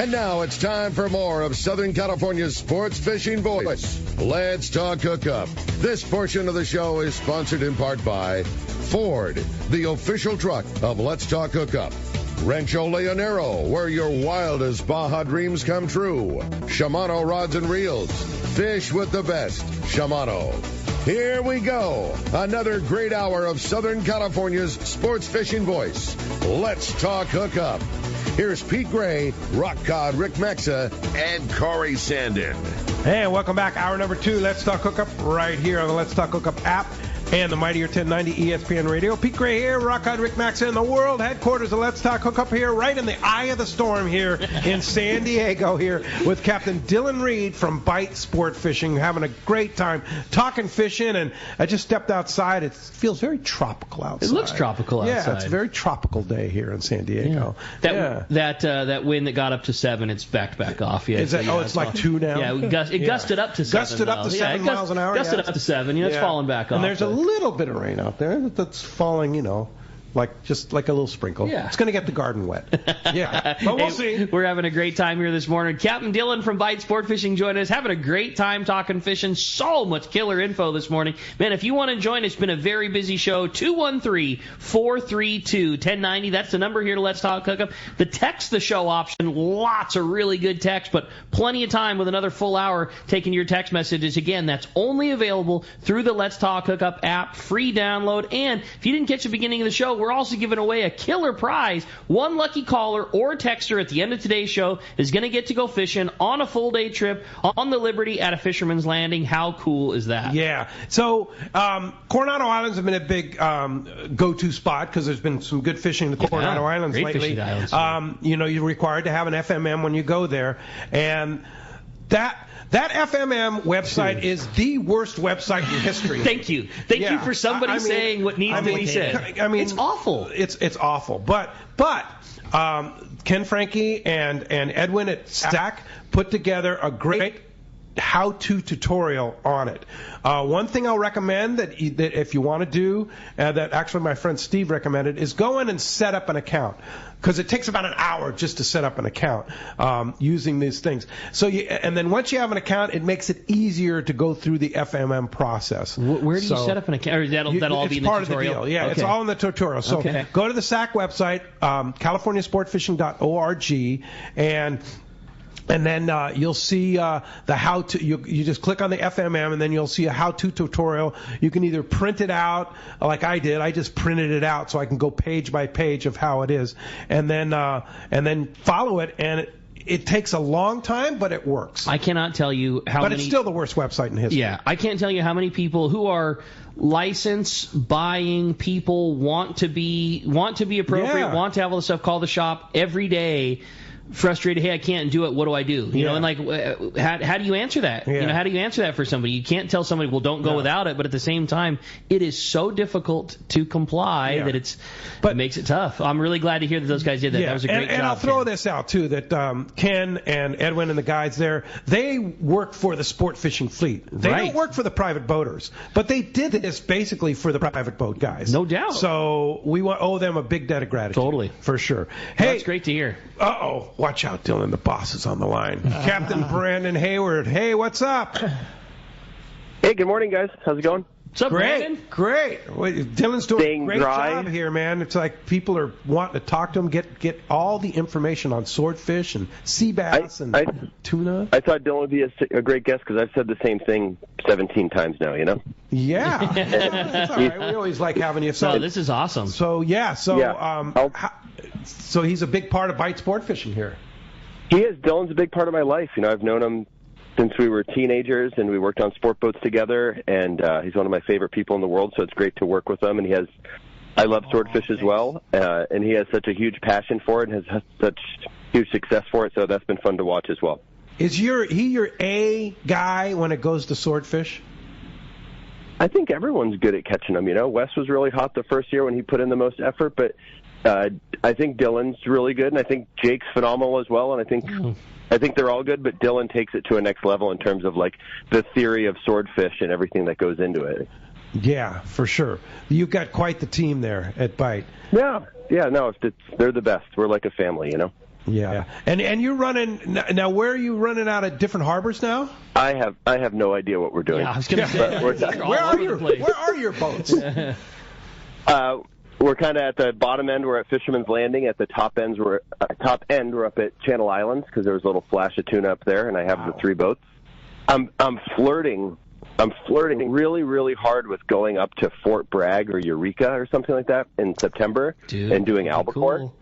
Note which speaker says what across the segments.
Speaker 1: And now it's time for more of Southern California's sports fishing voice. Let's talk hookup. This portion of the show is sponsored in part by Ford, the official truck of Let's Talk Hookup. Rancho Leonero, where your wildest Baja dreams come true. Shimano Rods and Reels. Fish with the best. Shimano. Here we go. Another great hour of Southern California's sports fishing voice. Let's talk hookup. Here's Pete Gray, Rock Cod Rick Mexa, and Corey Sandin.
Speaker 2: Hey, welcome back. Hour number 2, Let's Talk Hookup, right here on the Let's Talk Hookup app and the Mightier 1090 ESPN Radio. Pete Gray here, Rock Cod Rick Maxa in the world headquarters of Let's Talk Hookup here, right in the eye of the storm here in San Diego here with Captain Dylan Reed from Bight Sportfishing, having a great time talking fishing. And I just stepped outside. It feels very tropical outside.
Speaker 3: It looks tropical outside.
Speaker 2: Yeah, it's a very tropical day here in San Diego.
Speaker 3: Yeah. That wind that got up to 7, it's back off. Yeah,
Speaker 2: Is that, it's like 2 now?
Speaker 3: Yeah, it gusted up to 7.
Speaker 2: Gusted up to 7 miles an hour.
Speaker 3: Gusted up to 7. It's falling back off.
Speaker 2: And there's a little bit of rain out there that's falling, just like a little sprinkle.
Speaker 3: Yeah.
Speaker 2: It's going to get the garden wet. Yeah. But we'll see.
Speaker 3: We're having a great time here this morning. Captain Dylan from Bight Sportfishing joining us. Having a great time talking fishing. So much killer info this morning. Man, if you want to join, it's been a very busy show. 213-432-1090. That's the number here to Let's Talk Hookup. The text the show option. Lots of really good text, but plenty of time with another full hour taking your text messages. Again, that's only available through the Let's Talk Hookup app. Free download. And if you didn't catch the beginning of the show, we're also giving away a killer prize. One lucky caller or texter at the end of today's show is going to get to go fishing on a full day trip on the Liberty at a Fisherman's Landing. How cool is that?
Speaker 2: Yeah. So Coronado Islands have been a big go-to spot because there's been some good fishing in the Coronado Islands
Speaker 3: great
Speaker 2: lately.
Speaker 3: Fishing islands.
Speaker 2: You're required to have an FMM when you go there, and that FMM website is the worst website in history.
Speaker 3: Thank you for somebody saying what needs to be said. It's awful.
Speaker 2: It's awful. But Ken Franke and Edwin at Stack put together a great how-to tutorial on it. One thing I'll recommend that if you want to do, that actually my friend Steve recommended, is go in and set up an account. Because it takes about an hour just to set up an account using these things. And then once you have an account, it makes it easier to go through the FMM process.
Speaker 3: Where do you set up an account? Or that'll all be in the tutorial?
Speaker 2: It's part of the deal. Yeah, okay. It's all in the tutorial. So go to the SAC website, CaliforniaSportFishing.org, and then you'll see the how-to. You just click on the FMM, and then you'll see a how-to tutorial. You can either print it out, like I did. I just printed it out so I can go page by page of how it is, and then follow it. And it takes a long time, but it works.
Speaker 3: I cannot tell you how many.
Speaker 2: But it's still the worst website in history.
Speaker 3: Yeah, I can't tell you how many people who are license buying people want to be appropriate, want to have all the stuff, call the shop every day. Frustrated, hey, I can't do it. What do I do? You know, and how do you answer that?
Speaker 2: Yeah.
Speaker 3: How do you answer that for somebody? You can't tell somebody, well, don't go without it. But at the same time, it is so difficult to comply that it makes it tough. I'm really glad to hear that those guys did that. That was a great job.
Speaker 2: And I'll throw this out too, that Ken and Edwin and the guys there, they work for the sport fishing fleet. They don't work for the private boaters, but they did this basically for the private boat guys.
Speaker 3: No doubt.
Speaker 2: So we owe them a big debt of gratitude.
Speaker 3: Totally,
Speaker 2: for sure.
Speaker 3: Hey, that's great to hear.
Speaker 2: Watch out, Dylan. The boss is on the line. Captain Brandon Hayward. Hey, what's up?
Speaker 4: Hey, good morning, guys. How's it going?
Speaker 3: What's up, Brandon?
Speaker 2: Great. Dylan's doing a great job here, man. It's like people are wanting to talk to him, get all the information on swordfish and sea bass and tuna.
Speaker 4: I thought Dylan would be a great guest because I've said the same thing 17 times now,
Speaker 2: Yeah. That's all right. We always like having you.
Speaker 3: So this is awesome.
Speaker 2: So he's a big part of Bight Sportfishing here.
Speaker 4: He is. Dylan's a big part of my life. I've known him since we were teenagers, and we worked on sport boats together, and he's one of my favorite people in the world, so it's great to work with him. And I love swordfish as well, and he has such a huge passion for it and has had such huge success for it, so that's been fun to watch as well.
Speaker 2: Is he your A guy when it goes to swordfish?
Speaker 4: I think everyone's good at catching them. Wes was really hot the first year when he put in the most effort, but I think Dylan's really good, and I think Jake's phenomenal as well, and I think they're all good, but Dylan takes it to a next level in terms of the theory of swordfish and everything that goes into it.
Speaker 2: Yeah, for sure. You've got quite the team there at Bight.
Speaker 4: Yeah, no, they're the best. We're like a family,
Speaker 2: Yeah. And you're running now. Where are you running out of different harbors now?
Speaker 4: I have no idea what we're doing.
Speaker 3: Yeah, I was going to say.
Speaker 2: Where are your boats?
Speaker 4: We're kind of at the bottom end. We're at Fisherman's Landing. At the top end, we're up at Channel Islands because there was a little flash of tuna up there, and I have the 3 boats. I'm flirting really, really hard with going up to Fort Bragg or Eureka or something like that in September and doing albacore.
Speaker 3: Cool.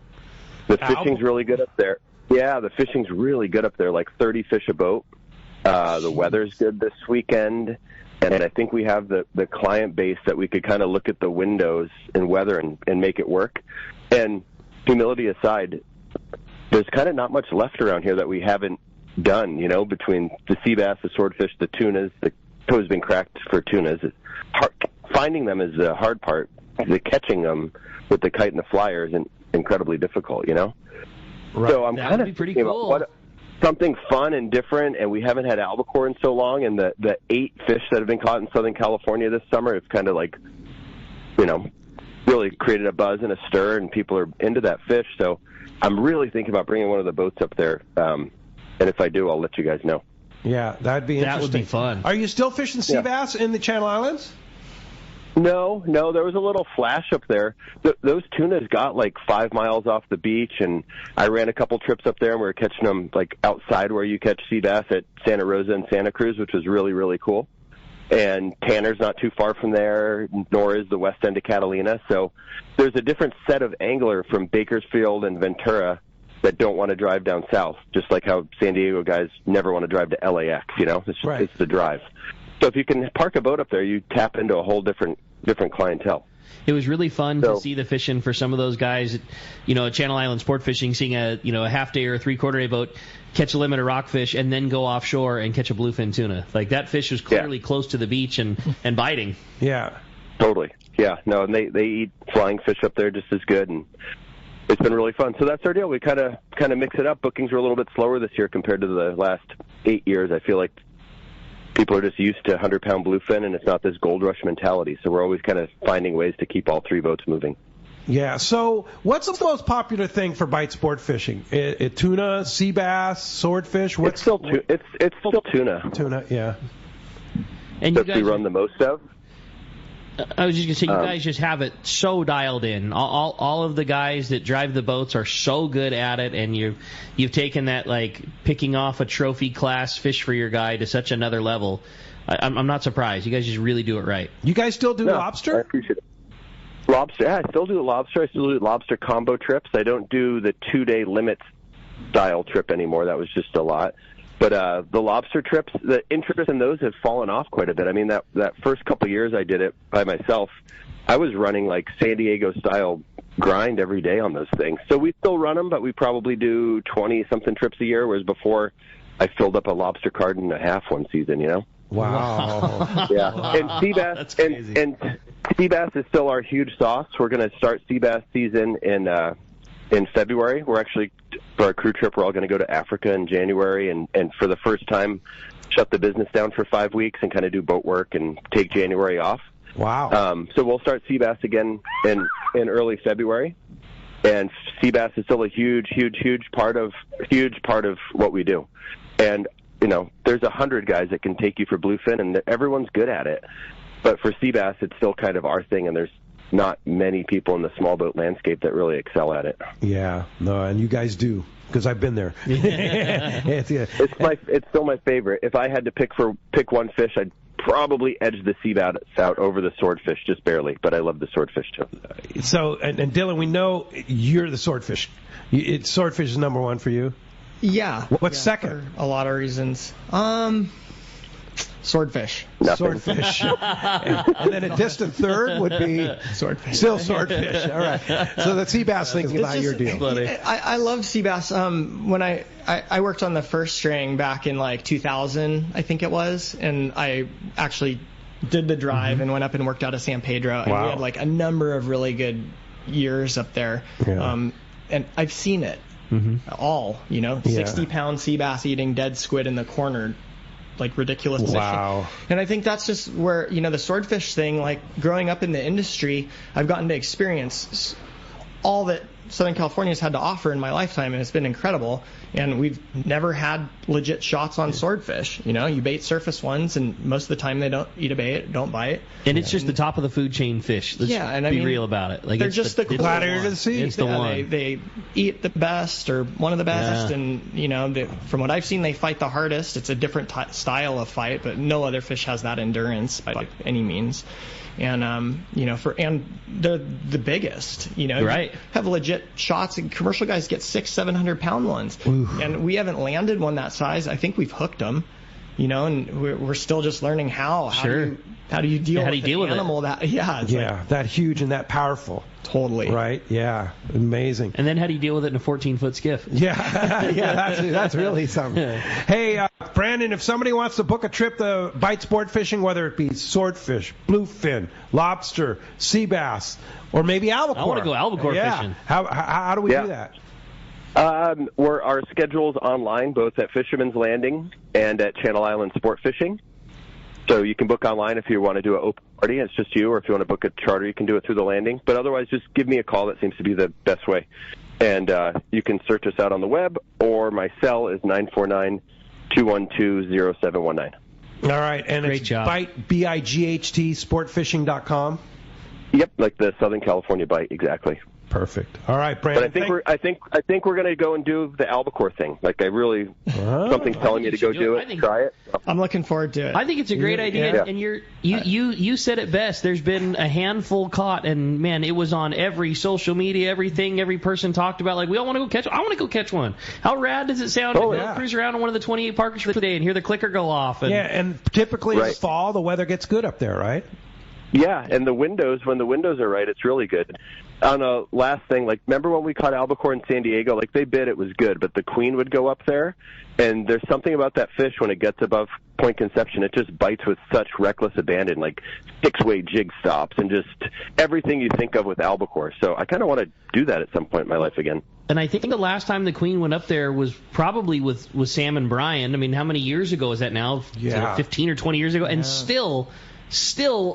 Speaker 4: The fishing's really good up there. Yeah, the fishing's really good up there, like 30 fish a boat. The weather's good this weekend. And I think we have the client base that we could kind of look at the windows and weather and make it work. And humility aside, there's kind of not much left around here that we haven't done, between the sea bass, the swordfish, the tunas. The toe's been cracked for tunas. Finding them is the hard part. The catching them with the kite and the flyer is incredibly difficult, Right. So I'm kind of
Speaker 3: pretty cool.
Speaker 4: About something fun and different, and we haven't had albacore in so long, and the 8 fish that have been caught in Southern California this summer, it's kind of like, really created a buzz and a stir, and people are into that fish. So I'm really thinking about bringing one of the boats up there, and if I do, I'll let you guys know.
Speaker 2: Yeah, that'd be interesting.
Speaker 3: That would be fun.
Speaker 2: Are you still fishing sea bass in the Channel Islands?
Speaker 4: No, there was a little flash up there. Those tunas got like 5 miles off the beach, and I ran a couple trips up there, and we were catching them like outside where you catch sea bass at Santa Rosa and Santa Cruz, which was really, really cool. And Tanner's not too far from there, nor is the west end of Catalina. So there's a different set of angler from Bakersfield and Ventura that don't want to drive down south, just like how San Diego guys never want to drive to LAX, It's the drive. So if you can park a boat up there, you tap into a whole different clientele.
Speaker 3: It was really fun to see the fishing for some of those guys, at Channel Island sport fishing, seeing a half day or a 3/4 day boat catch a limit of rockfish and then go offshore and catch a bluefin tuna. Like that fish was clearly close to the beach and biting.
Speaker 2: Yeah.
Speaker 4: Totally. Yeah. No, and they eat flying fish up there just as good, and it's been really fun. So that's our deal. We kind of mix it up. Bookings were a little bit slower this year compared to the last 8 years. I feel like people are just used to 100-pound bluefin, and it's not this gold rush mentality. So we're always kind of finding ways to keep all 3 boats moving.
Speaker 2: Yeah. So what's the most popular thing for Bight sport fishing? Tuna, sea bass, swordfish?
Speaker 4: It's still tuna.
Speaker 2: Tuna, yeah.
Speaker 3: And
Speaker 4: you guys we run the most of.
Speaker 3: I was just going to say, you guys just have it so dialed in. All of the guys that drive the boats are so good at it, and you've taken that, like, picking off a trophy class fish for your guy to such another level. I'm not surprised. You guys just really do it right.
Speaker 2: You guys still do lobster?
Speaker 4: I appreciate it. Lobster, yeah, I still do lobster. I still do lobster combo trips. I don't do the 2-day limit style trip anymore. That was just a lot. But the lobster trips, the interest in those has fallen off quite a bit. I mean, that first couple of years I did it by myself, I was running like San Diego style grind every day on those things. So we still run them, but we probably do 20-something trips a year, whereas before I filled up a lobster carton and a half one season,
Speaker 2: Wow.
Speaker 4: Yeah. And sea bass,
Speaker 3: that's crazy.
Speaker 4: And sea bass is still our huge sauce. We're going to start sea bass season in February. We're actually, for our crew trip, we're all going to go to Africa in January and for the first time shut the business down for 5 weeks and kind of do boat work and take January off.
Speaker 2: Wow.
Speaker 4: So we'll start sea bass again in early February. And sea bass is still a huge part of what we do. And, there's 100 guys that can take you for bluefin, and everyone's good at it. But for sea bass, it's still kind of our thing, and there's not many people in the small boat landscape that really excel at it.
Speaker 2: Yeah, no, and you guys do, because I've been there.
Speaker 4: It's still my favorite. If I had to pick one fish, I'd probably edge the sea bass out over the swordfish, just barely. But I love the swordfish too.
Speaker 2: So, and Dylan, we know you're the swordfish. Swordfish is number one for you.
Speaker 5: Yeah.
Speaker 2: What's second?
Speaker 5: For a lot of reasons. Swordfish.
Speaker 4: Nothing.
Speaker 2: Swordfish. and then a distant third would be
Speaker 5: swordfish.
Speaker 2: Still swordfish. All right. So the sea bass thing's not your deal.
Speaker 5: I love sea bass. When I worked on the first string back in like 2000, I think it was, and I actually did the drive and went up and worked out of San Pedro, and we had like a number of really good years up there. Yeah. And I've seen it all, 60-pound sea bass eating dead squid in the corner, like ridiculous position.
Speaker 2: Wow.
Speaker 5: And I think that's just where, the swordfish thing, like growing up in the industry, I've gotten to experience all that Southern California's had to offer in my lifetime, and it's been incredible. And we've never had legit shots on swordfish. You know, you bait surface ones, and most of the time they don't eat a bait, don't bite.
Speaker 3: And it's just the top of the food chain fish. Let's be real about it. Like,
Speaker 5: they're just the
Speaker 2: gladiator to the sea.
Speaker 3: It's the one.
Speaker 5: They eat the best, or one of the best, and you know, from what I've seen, they fight the hardest. It's a different style of fight, but no other fish has that endurance by any means. And you know, and they're the biggest. You know,
Speaker 3: right?
Speaker 5: You have legit shots, and commercial guys get 600-700 pound ones. Ooh. And we haven't landed one that size. I think we've hooked them. You know, and we're still just learning how. How do you deal with an animal that? Yeah,
Speaker 2: that huge and that powerful.
Speaker 5: Totally.
Speaker 2: Right. Yeah. Amazing.
Speaker 3: And then how do you deal with it in a 14-foot skiff?
Speaker 2: Yeah. That's really something. Hey, Brandon, if somebody wants to book a trip to Bight sport fishing, whether it be swordfish, bluefin, lobster, sea bass, or maybe albacore.
Speaker 3: I want to go albacore fishing.
Speaker 2: How do we do that?
Speaker 4: Our schedule's online, both at Fisherman's Landing and at Channel Island Sportfishing. So you can book online if you want to do an open party. It's just you, or if you want to book a charter, you can do it through the landing. But otherwise, just give me a call. That seems to be the best way. And you can search us out on the web, or my cell is 949-212-0719.
Speaker 2: All right, and
Speaker 3: Great
Speaker 2: it's
Speaker 3: job.
Speaker 2: Bight, BIGHT, sportfishing.com.
Speaker 4: Yep, like the Southern California Bight, exactly.
Speaker 2: Perfect. All right, Brandon.
Speaker 4: But I think we're going to go and do the albacore thing. Like, something's telling me to go do it, try it.
Speaker 5: I'm looking forward to it.
Speaker 3: I think it's a great idea, and you said it best. There's been a handful caught, and man, it was on every social media, everything, every person talked about. Like, we all want to go catch. I want to go catch one. How rad does it sound to cruise around on one of the 28 parkers for the day and hear the clicker go off?
Speaker 2: And typically in the fall, the weather gets good up there, right?
Speaker 4: Yeah, and when the windows are right, it's really good. On a last thing, like, remember when we caught albacore in San Diego? Like, they bid, it was good, but the queen would go up there, and there's something about that fish when it gets above Point Conception. It just bites with such reckless abandon, like 6-way jig stops and just everything you think of with albacore. So I kind of want to do that at some point in my life again.
Speaker 3: And I think the last time the queen went up there was probably with Sam and Brian. I mean, how many years ago is that now?
Speaker 2: Yeah.
Speaker 3: 15 or 20 years ago? And still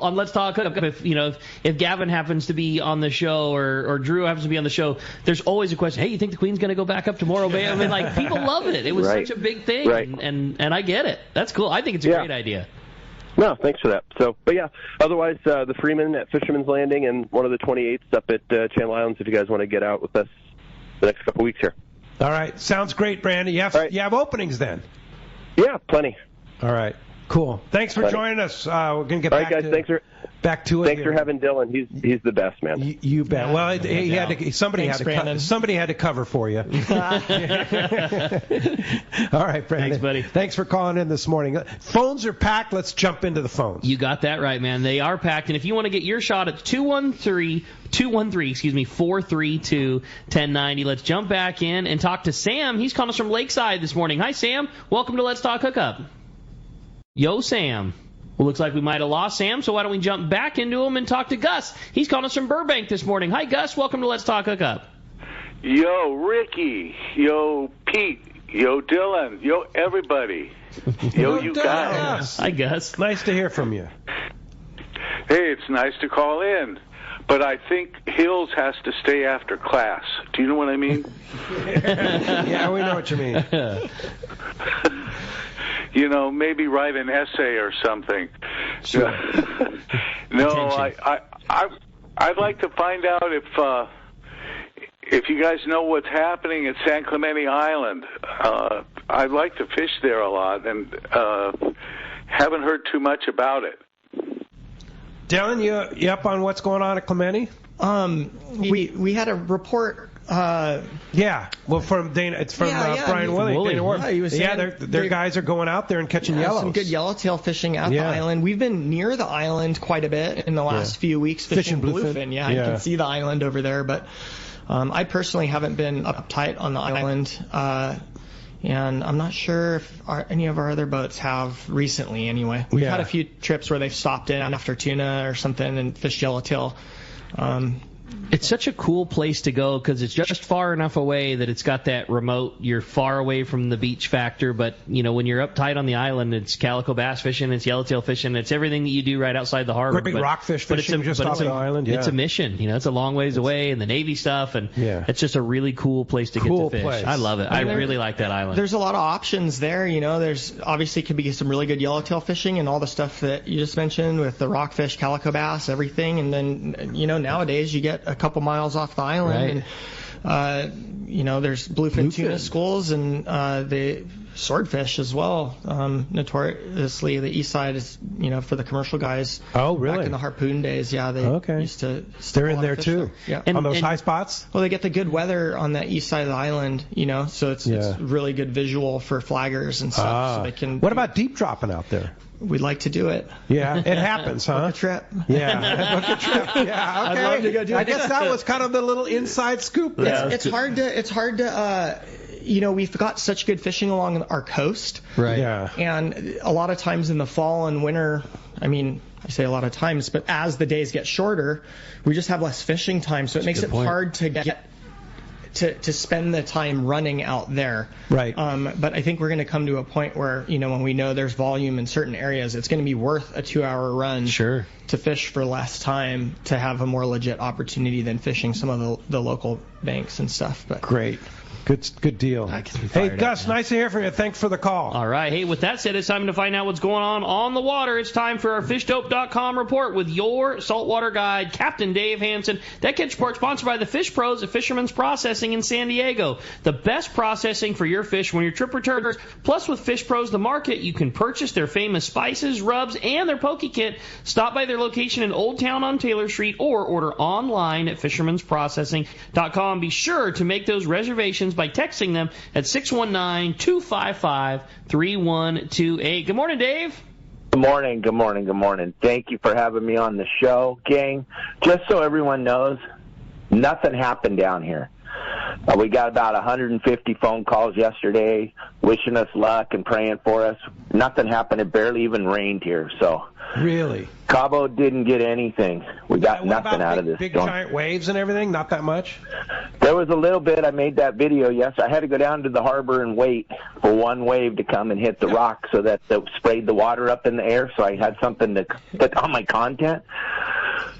Speaker 3: on Let's Talk Hookup, if Gavin happens to be on the show or Drew happens to be on the show, there's always a question, hey, you think the queen's going to go back up tomorrow? I mean, like, people love it. It was such a big thing, and I get it. That's cool. I think it's a great idea.
Speaker 4: No, thanks for that. So, but yeah, otherwise, the Freeman at Fisherman's Landing and one of the 28s up at Channel Islands if you guys want to get out with us the next couple weeks here.
Speaker 2: All right. Sounds great, Brandon. You have openings then?
Speaker 4: Yeah, plenty.
Speaker 2: All right. Cool. Thanks for joining us. We're going to get back to it. Thanks for having Dylan. He's the best, man. You bet. Well, somebody had to cover for you. All right, Brandon.
Speaker 3: Thanks, buddy.
Speaker 2: Thanks for calling in this morning. Phones are packed. Let's jump into the phones.
Speaker 3: You got that right, man. They are packed. And if you want to get your shot at 213-432-1090, let's jump back in and talk to Sam. He's calling us from Lakeside this morning. Hi, Sam. Welcome to Let's Talk Hookup. Yo, Sam. Well, looks like we might have lost Sam, so why don't we jump back into him and talk to Gus. He's calling us from Burbank this morning. Hi, Gus. Welcome to Let's Talk Hookup.
Speaker 6: Yo, Ricky. Yo, Pete. Yo, Dylan. Yo, everybody. Yo, you guys.
Speaker 3: Hi, Gus.
Speaker 2: Nice to hear from you.
Speaker 6: Hey, it's nice to call in, but I think Hills has to stay after class. Do you know what I mean?
Speaker 2: Yeah, we know what you mean.
Speaker 6: You know, maybe write an essay or something.
Speaker 3: Sure.
Speaker 6: No, I'd like to find out if you guys know what's happening at San Clemente Island. I'd like to fish there a lot, and haven't heard too much about it.
Speaker 2: Dylan, you up on what's going on at Clemente?
Speaker 5: We had a report.
Speaker 2: Well, from Dana, it's from Brian Willie. Their guys are going out there and catching yellows.
Speaker 5: Some good yellowtail fishing at the island. We've been near the island quite a bit in the last few weeks fishing bluefin. You can see the island over there, but I personally haven't been uptight on the island, and I'm not sure if any of our other boats have recently. Anyway, we've had a few trips where they've stopped in after tuna or something and fished yellowtail.
Speaker 3: It's such a cool place to go because it's just far enough away that it's got that remote, you're far away from the beach factor, but, when you're up tight on the island, it's calico bass fishing, it's yellowtail fishing, it's everything that you do right outside the harbor.
Speaker 2: Great rockfish fishing just off the island. Yeah.
Speaker 3: It's a mission. It's a long ways away, and the Navy stuff, and it's just a really cool place to get to fish.
Speaker 2: Place.
Speaker 3: I love it. I really like that island.
Speaker 5: There's a lot of options there. There's obviously could be some really good yellowtail fishing and all the stuff that you just mentioned with the rockfish, calico bass, everything, and then, nowadays you get a couple miles off the island.
Speaker 3: Right.
Speaker 5: And, there's bluefin tuna schools and the swordfish as well. Notoriously, the east side is, for the commercial guys.
Speaker 2: Oh, really?
Speaker 5: Back in the harpoon days, they used to.
Speaker 2: They're in there too.
Speaker 5: Yeah.
Speaker 2: On those high spots.
Speaker 5: Well, they get the good weather on that east side of the island, so it's really good visual for flaggers and stuff. So they can.
Speaker 2: What about deep dropping out there?
Speaker 5: We'd like to do it.
Speaker 2: Yeah, it happens, huh?
Speaker 5: Book a trip.
Speaker 2: Yeah, book a trip. Yeah, okay.
Speaker 5: I'd love to go do it.
Speaker 2: I guess that was kind of the little inside scoop.
Speaker 5: It's hard to. We've got such good fishing along our coast.
Speaker 3: Right.
Speaker 2: Yeah.
Speaker 5: And a lot of times in the fall and winter, I say a lot of times, but as the days get shorter, we just have less fishing time, so it makes it hard to get to spend the time running out there.
Speaker 2: Right.
Speaker 5: But I think we're going to come to a point where, when we know there's volume in certain areas, it's going to be worth a 2-hour run
Speaker 3: to
Speaker 5: fish for less time to have a more legit opportunity than fishing some of the local banks and stuff. But
Speaker 2: great. Good deal. Hey, Gus, nice to hear from you. Thanks for the call.
Speaker 3: All right. Hey, with that said, it's time to find out what's going on the water. It's time for our FishDope.com report with your saltwater guide, Captain Dave Hansen. That catch report sponsored by the Fish Pros at Fisherman's Processing in San Diego. The best processing for your fish when your trip returns. Plus, with Fish Pros, the market, you can purchase their famous spices, rubs, and their poke kit. Stop by their location in Old Town on Taylor Street or order online at Fisherman'sProcessing.com. Be sure to make those reservations by texting them at 619-255-3128. Good morning, Dave.
Speaker 7: Good morning. Thank you for having me on the show, gang. Just so everyone knows, nothing happened down here. We got about 150 phone calls yesterday wishing us luck and praying for us. Nothing happened. It barely even rained here. So
Speaker 2: really,
Speaker 7: Cabo didn't get anything. We got nothing out of this
Speaker 2: big
Speaker 7: storm.
Speaker 2: Giant waves and everything? Not that much?
Speaker 7: There was a little bit. I made that video. Yes, I had to go down to the harbor and wait for one wave to come and hit the rock so that it sprayed the water up in the air, so I had something to put on my content.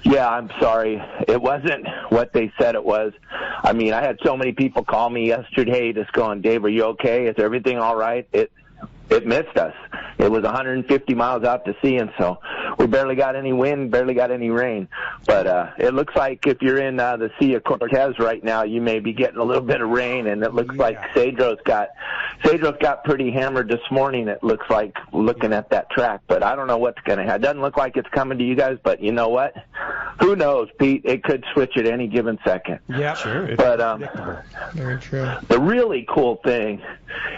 Speaker 7: Yeah, I'm sorry. It wasn't what they said it was. I had so many people call me yesterday just going, Dave, are you okay? Is everything all right? It missed us. It was 150 miles out to sea, and so we barely got any wind, barely got any rain. But it looks like if you're in the Sea of Cortez right now, you may be getting a little bit of rain, and it looks like Cedros got pretty hammered this morning, it looks like, looking at that track. But I don't know what's going to happen. It doesn't look like it's coming to you guys, but you know what? Who knows, Pete? It could switch at any given second.
Speaker 2: Yeah, sure.
Speaker 7: But
Speaker 5: very true.
Speaker 7: The really cool thing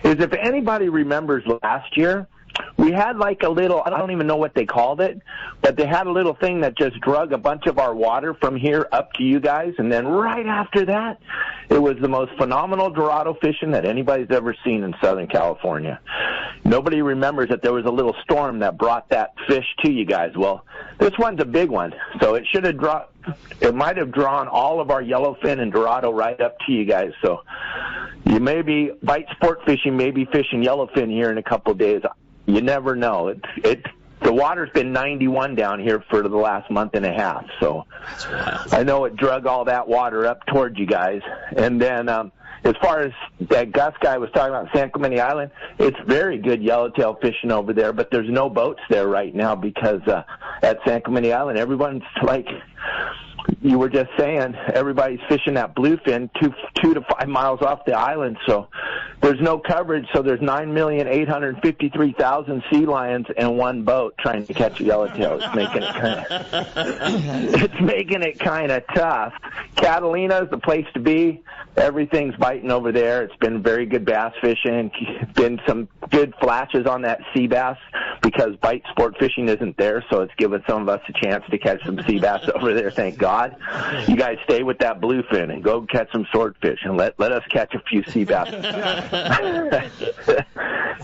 Speaker 7: is if anybody remembers last year, we had like a little, I don't even know what they called it, but they had a little thing that just drug a bunch of our water from here up to you guys, and then right after that, it was the most phenomenal Dorado fishing that anybody's ever seen in Southern California. Nobody remembers that there was a little storm that brought that fish to you guys. Well, this one's a big one, so it should have it might have drawn all of our yellowfin and Dorado right up to you guys, so you may be, Bight Sportfishing may be fishing yellowfin here in a couple of days. You never know. The water's been 91 down here for the last month and a half, so I know it drug all that water up towards you guys. And then as far as that Gus guy was talking about San Clemente Island, it's very good yellowtail fishing over there, but there's no boats there right now because at San Clemente Island, everyone's like you were just saying, everybody's fishing that bluefin 2 to 5 miles off the island, so there's no coverage. So there's 9,853,000 sea lions in one boat trying to catch a yellowtail. It's making it kind of tough. Catalina's the place to be. Everything's biting over there. It's been very good bass fishing. Been some good flashes on that sea bass because Bight Sport Fishing isn't there, so it's given some of us a chance to catch some sea bass over there, thank God. You guys stay with that bluefin and go catch some swordfish and let us catch a few sea bass.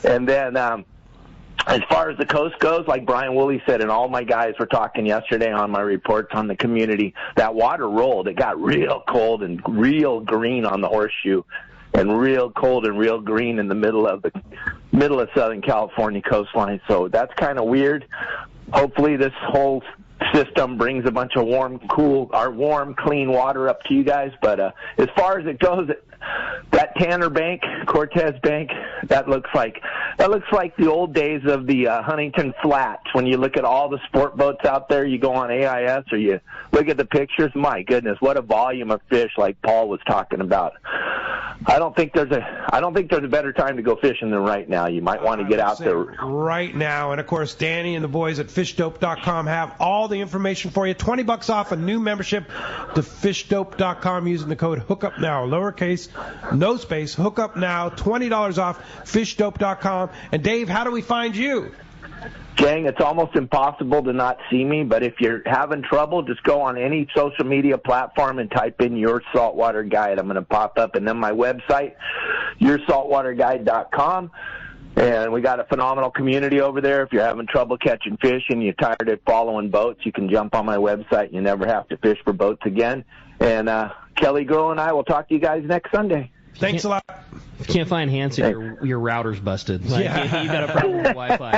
Speaker 7: And then as far as the coast goes, like Brian Woolley said, and all my guys were talking yesterday on my reports on the community, that water rolled. It got real cold and real green on the Horseshoe, and real cold and real green in the middle of Southern California coastline. So that's kind of weird. Hopefully this whole system brings a bunch of warm, clean water up to you guys. But as far as it goes, that Tanner Bank, Cortez Bank, that looks like the old days of the Huntington Flats. When you look at all the sport boats out there, you go on AIS or you look at the pictures. My goodness, what a volume of fish, like Paul was talking about. I don't think there's a better time to go fishing than right now. You might want to get out there
Speaker 2: right now. And of course, Danny and the boys at fishdope.com have all the information for you. $20 off a new membership to fishdope.com using the code HookUpNow, lowercase, no space, HookUpNow, $20 off fishdope.com. And Dave, how do we find you?
Speaker 7: Gang, it's almost impossible to not see me, but if you're having trouble, just go on any social media platform and type in Your Saltwater Guide. I'm going to pop up, and then my website, yoursaltwaterguide.com. And we got a phenomenal community over there. If you're having trouble catching fish and you're tired of following boats, you can jump on my website. You never have to fish for boats again. And Kelly Girl and I will talk to you guys next Sunday.
Speaker 2: Thanks a lot.
Speaker 3: If you can't find Hanson, your router's busted. Like, yeah. You got a problem with Wi-Fi.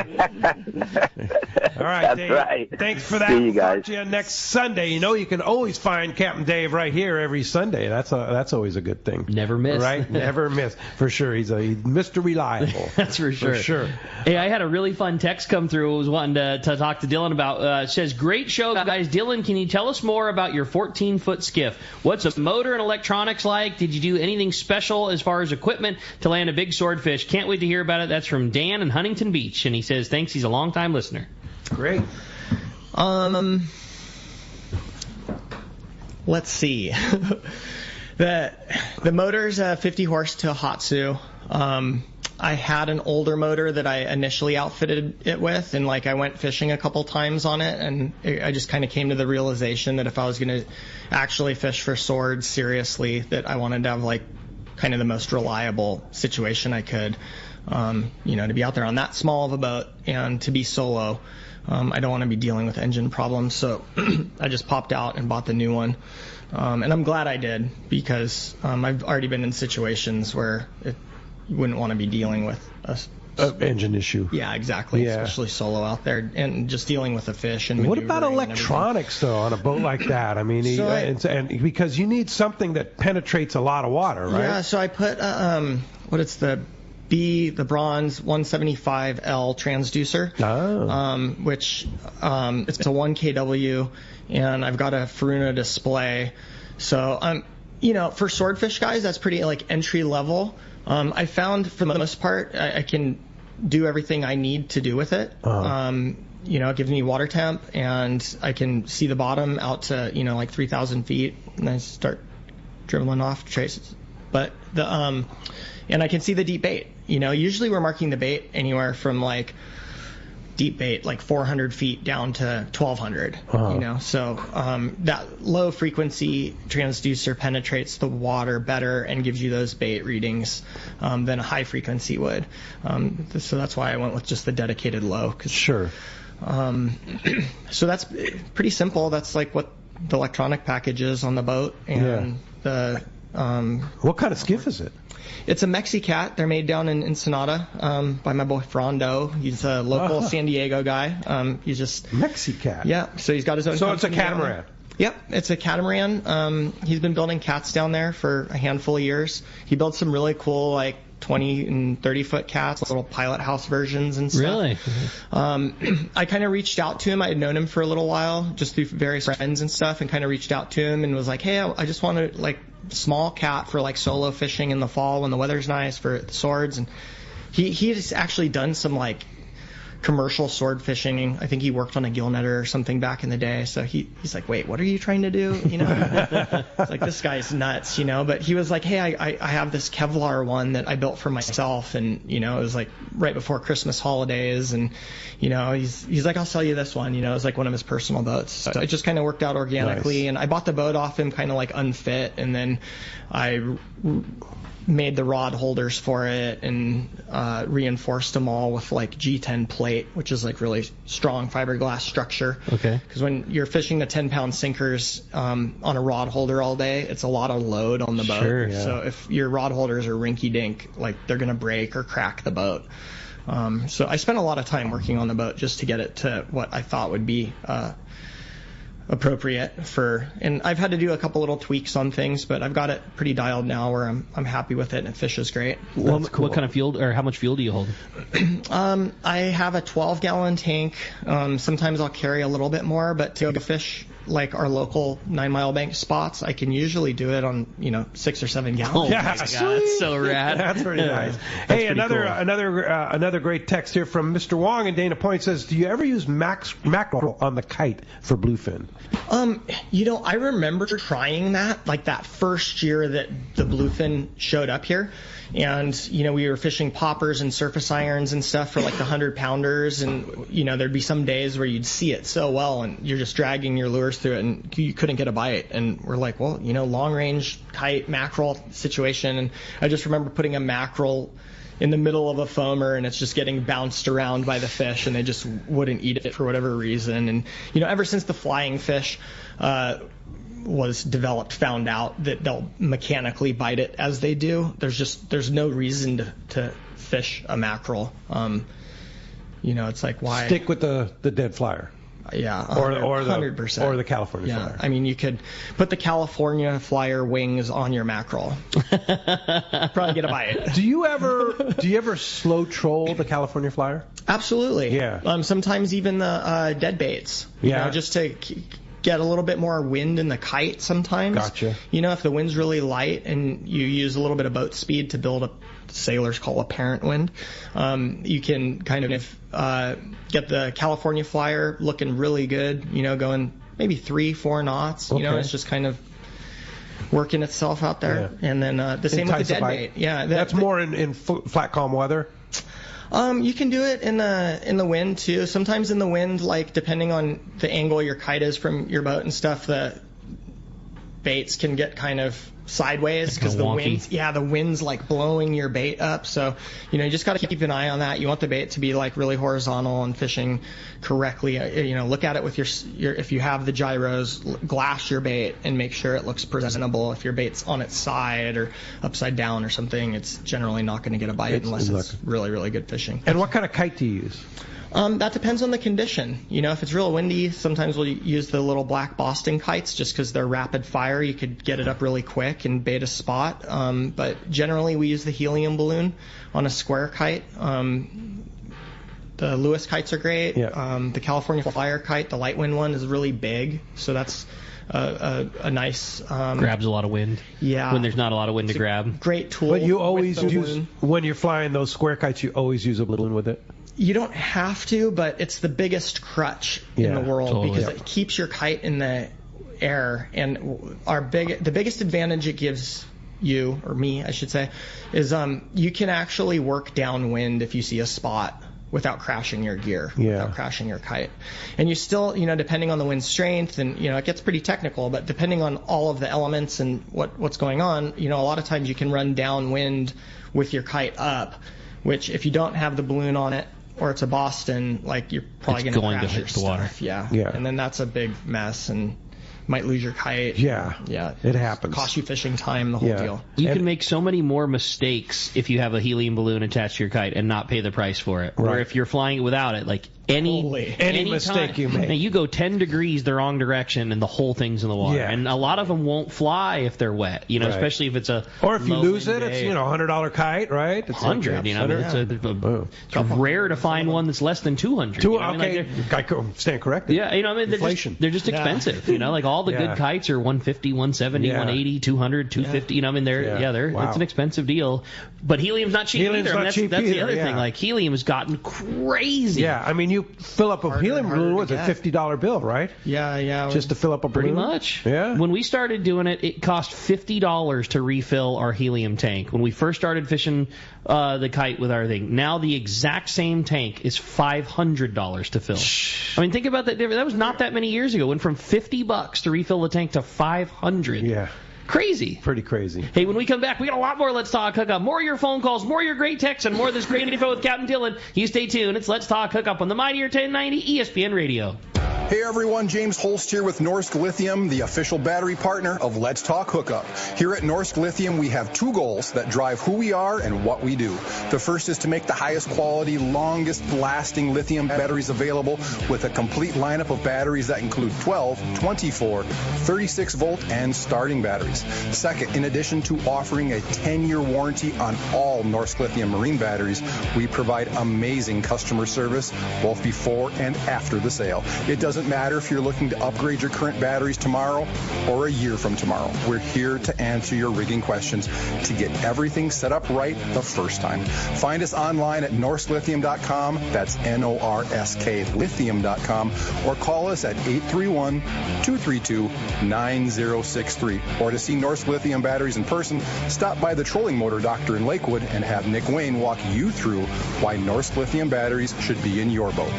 Speaker 2: All right,
Speaker 7: That's
Speaker 2: Dave.
Speaker 7: right.
Speaker 2: Thanks for that.
Speaker 7: See you guys.
Speaker 2: Talk to you next Sunday. You know you can always find Captain Dave right here every Sunday. That's always a good thing.
Speaker 3: Never miss.
Speaker 2: Right? Never miss. For sure. He's Mr. Reliable.
Speaker 3: That's for sure.
Speaker 2: For sure.
Speaker 3: Hey, I had a really fun text come through. I was wanting to talk to Dylan about. It says, great show, guys. Dylan, can you tell us more about your 14-foot skiff? What's a motor and electronics like? Did you do anything special as far as equipment to land a big swordfish? Can't wait to hear about it. That's from Dan in Huntington Beach. And he says, thanks. He's a long-time listener.
Speaker 2: Great.
Speaker 5: Let's see. The motor's 50 horse to a Hatsu. I had an older motor that I initially outfitted it with, and I went fishing a couple times on it, and I just kind of came to the realization that if I was going to actually fish for swords seriously, that I wanted to have kind of the most reliable situation I could. To be out there on that small of a boat and to be solo. I don't want to be dealing with engine problems, so I just popped out and bought the new one. And I'm glad I did, because I've already been in situations where you wouldn't want to be dealing with
Speaker 2: an engine issue.
Speaker 5: Yeah, exactly. Yeah. Especially solo out there and just dealing with a fish. And
Speaker 2: what about electronics, though, on a boat like that? I mean, and because you need something that penetrates a lot of water, right?
Speaker 5: Yeah, so I put the bronze 175L transducer, which it's a 1 kW, and I've got a Faruna display. So, for swordfish guys, that's pretty entry level. I found for the most part I can do everything I need to do with it. It gives me water temp, and I can see the bottom out to 3,000 feet, and I start dribbling off traces. But and I can see the deep bait. Usually we're marking the bait anywhere from deep bait 400 feet down to 1,200. So that low frequency transducer penetrates the water better and gives you those bait readings than a high frequency would. So that's why I went with just the dedicated low.
Speaker 2: Sure.
Speaker 5: So that's pretty simple. That's what the electronic package is on the boat, and
Speaker 2: what kind of skiff is it?
Speaker 5: It's a Mexicat. They're made down in Ensenada by my boy Frondo. He's a local San Diego guy. He's just
Speaker 2: Mexicat.
Speaker 5: Yeah. So he's got his own.
Speaker 2: So it's a catamaran.
Speaker 5: Yep, it's a catamaran. He's been building cats down there for a handful of years. He built some really cool 20 and 30 foot cats, little pilot house versions and stuff.
Speaker 3: Really?
Speaker 5: I kind of reached out to him. I had known him for a little while, just through various friends and stuff, and kind of reached out to him and was like, hey, I just want a small cat for solo fishing in the fall when the weather's nice for swords. And he has actually done some commercial sword fishing. I think he worked on a gill netter or something back in the day. So he's like, wait, what are you trying to do? It's this guy's nuts, But he was like, hey, I have this Kevlar one that I built for myself, and it was right before Christmas holidays, and he's like, I'll sell you this one. It was one of his personal boats. So it just kind of worked out organically. Nice. And I bought the boat off him kind of unfit, and then I made the rod holders for it and reinforced them all with like G10 plate, which is like really strong fiberglass structure.
Speaker 3: Okay.
Speaker 5: Because when you're fishing the 10-pound sinkers on a rod holder all day, it's a lot of load on the boat.
Speaker 3: Sure, yeah.
Speaker 5: So if your rod holders are rinky-dink, like they're going to break or crack the boat. So I spent a lot of time working on the boat just to get it to what I thought would be appropriate for, and I've had to do a couple little tweaks on things, but I've got it pretty dialed now where I'm happy with it and it fishes great.
Speaker 3: That's cool. What kind of fuel, or how much fuel do you hold?
Speaker 5: I have a 12-gallon tank. Sometimes I'll carry a little bit more, but to go fish like our local 9 Mile Bank spots, I can usually do it on 6 or 7 gallons.
Speaker 3: Oh yeah, that's so rad.
Speaker 2: That's pretty nice. Hey, another great text here from Mr. Wong in Dana Point says, do you ever use mackerel on the kite for bluefin?
Speaker 5: I remember trying that like that first year that the bluefin showed up here. And, we were fishing poppers and surface irons and stuff for like the 100-pounders. And, there'd be some days where you'd see it so well and you're just dragging your lures through it and you couldn't get a bite. And we're like, well, long-range kite mackerel situation. And I just remember putting a mackerel in the middle of a foamer and it's just getting bounced around by the fish and they just wouldn't eat it for whatever reason. And, ever since the flying fish was developed, found out that they'll mechanically bite it as they do, there's no reason to fish a mackerel. It's like, why
Speaker 2: stick with the dead flyer?
Speaker 5: Yeah,
Speaker 2: 100%. Or the California flyer.
Speaker 5: I mean, you could put the California flyer wings on your mackerel. Probably get a bite.
Speaker 2: Do you ever slow troll the California flyer?
Speaker 5: Absolutely.
Speaker 2: Yeah.
Speaker 5: Sometimes even the dead baits.
Speaker 2: Yeah.
Speaker 5: Just to get a little bit more wind in the kite sometimes.
Speaker 2: Gotcha.
Speaker 5: If the wind's really light and you use a little bit of boat speed to build up, sailors call apparent wind, you can kind of get the California flyer looking really good, going maybe 3-4 knots.
Speaker 2: Okay.
Speaker 5: It's just kind of working itself out there. Yeah. And then the same with the dead bait. Yeah,
Speaker 2: that's more in flat, calm weather.
Speaker 5: You can do it in the wind too. Sometimes in the wind, like depending on the angle your kite is from your boat and stuff, the baits can get kind of sideways because the wind's like blowing your bait up. So you just got to keep an eye on that. You want the bait to be like really horizontal and fishing correctly. Look at it with your if you have the gyros, glass your bait and make sure it looks presentable. If your bait's on its side or upside down or something, it's generally not going to get a bite unless it's really, really good fishing.
Speaker 2: And what kind of kite do you use?
Speaker 5: That depends on the condition. If it's real windy, sometimes we'll use the little black Boston kites just because they're rapid fire. You could get it up really quick and bait a spot. But generally we use the helium balloon on a square kite. The Lewis kites are great.
Speaker 2: Yeah.
Speaker 5: The California Flyer kite, the light wind one, is really big. So that's a nice...
Speaker 3: grabs a lot of wind.
Speaker 5: Yeah.
Speaker 3: When there's not a lot of wind to grab.
Speaker 5: Great tool.
Speaker 2: But you always use, when you're flying those square kites, you always use a balloon with it?
Speaker 5: You don't have to, but it's the biggest crutch in the world because it keeps your kite in the air. And the biggest advantage it gives you, or me, I should say, is you can actually work downwind if you see a spot without crashing your gear, without crashing your kite. And you still, depending on the wind strength, and, it gets pretty technical, but depending on all of the elements and what's going on, a lot of times you can run downwind with your kite up, which if you don't have the balloon on it, or it's a Boston, like you're probably going to crash
Speaker 3: hit the water.
Speaker 5: Yeah. And then that's a big mess and might lose your kite.
Speaker 2: Yeah. It happens.
Speaker 5: Cost you fishing time, the whole deal.
Speaker 3: You can make so many more mistakes if you have a helium balloon attached to your kite and not pay the price for it.
Speaker 2: Right.
Speaker 3: Or if you're flying it without it, like any
Speaker 2: mistake you make.
Speaker 3: Now you go 10 degrees the wrong direction and the whole thing's in the water.
Speaker 2: Yeah.
Speaker 3: And a lot of them won't fly if they're wet, especially if it's a
Speaker 2: or if you lose it,
Speaker 3: day.
Speaker 2: It's $100 kite, right? It's
Speaker 3: 100, it's rare to find one that's less than 200.
Speaker 2: I stand corrected.
Speaker 3: Yeah,
Speaker 2: inflation.
Speaker 3: They're just expensive. Like all the good kites are 150, 170, 180, 200, 250. It's an expensive deal. But helium's not cheap either. That's the other thing. Like helium has gotten crazy.
Speaker 2: Yeah, I mean you fill up a helium balloon with a $50 bill, right?
Speaker 5: Yeah.
Speaker 2: Just to fill up a balloon.
Speaker 3: Pretty much.
Speaker 2: Yeah.
Speaker 3: When we started doing it, it cost $50 to refill our helium tank. When we first started fishing the kite with our thing, now the exact same tank is $500 to fill. I mean, think about that. That was not that many years ago. It went from $50 to refill the tank to $500.
Speaker 2: Yeah.
Speaker 3: Crazy.
Speaker 2: Pretty crazy.
Speaker 3: Hey, when we come back, we got a lot more Let's Talk Hookup. More of your phone calls, more of your great texts, and more of this great info with Captain Dylan. You stay tuned. It's Let's Talk Hookup on the Mightier 1090 ESPN Radio.
Speaker 8: Hey everyone, James Holst here with Norsk Lithium, the official battery partner of Let's Talk Hookup. Here at Norsk Lithium, we have two goals that drive who we are and what we do. The first is to make the highest quality, longest lasting lithium batteries available with a complete lineup of batteries that include 12, 24, 36 volt and starting batteries. Second, in addition to offering a 10-year warranty on all Norsk Lithium marine batteries, we provide amazing customer service both before and after the sale. It doesn't matter if you're looking to upgrade your current batteries tomorrow or a year from tomorrow. We're here to answer your rigging questions to get everything set up right the first time. Find us online at norsklithium.com. That's Norsk lithium.com, or call us at 831-232-9063. Or to see Norsk Lithium batteries in person, stop by the Trolling Motor Doctor in Lakewood and have Nick Wayne walk you through why Norsk Lithium batteries should be in your boat.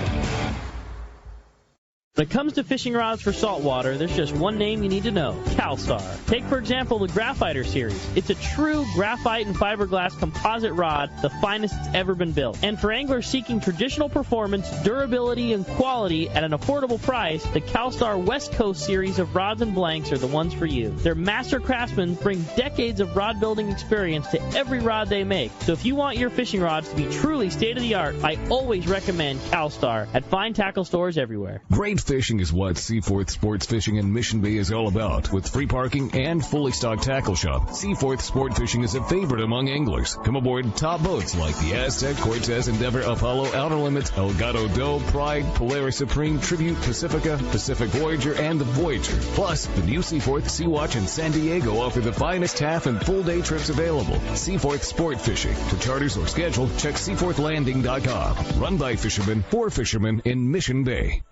Speaker 3: When it comes to fishing rods for saltwater, there's just one name you need to know: CalStar. Take, for example, the Graphiter series. It's a true graphite and fiberglass composite rod, the finest it's ever been built. And for anglers seeking traditional performance, durability, and quality at an affordable price, the CalStar West Coast series of rods and blanks are the ones for you. Their master craftsmen bring decades of rod building experience to every rod they make. So if you want your fishing rods to be truly state-of-the-art, I always recommend CalStar at fine tackle stores everywhere.
Speaker 9: Great fishing is what Seaforth Sports Fishing in Mission Bay is all about. With free parking and fully stocked tackle shop, Seaforth Sport Fishing is a favorite among anglers. Come aboard top boats like the Aztec, Cortez, Endeavor, Apollo, Outer Limits, Elgato Doe, Pride, Polaris Supreme, Tribute, Pacifica, Pacific Voyager, and the Voyager. Plus, the new Seaforth, Sea-Watch, and San Diego offer the finest half and full day trips available. Seaforth Sport Fishing. To charters or schedule, check seaforthlanding.com. Run by fishermen for fishermen in Mission Bay.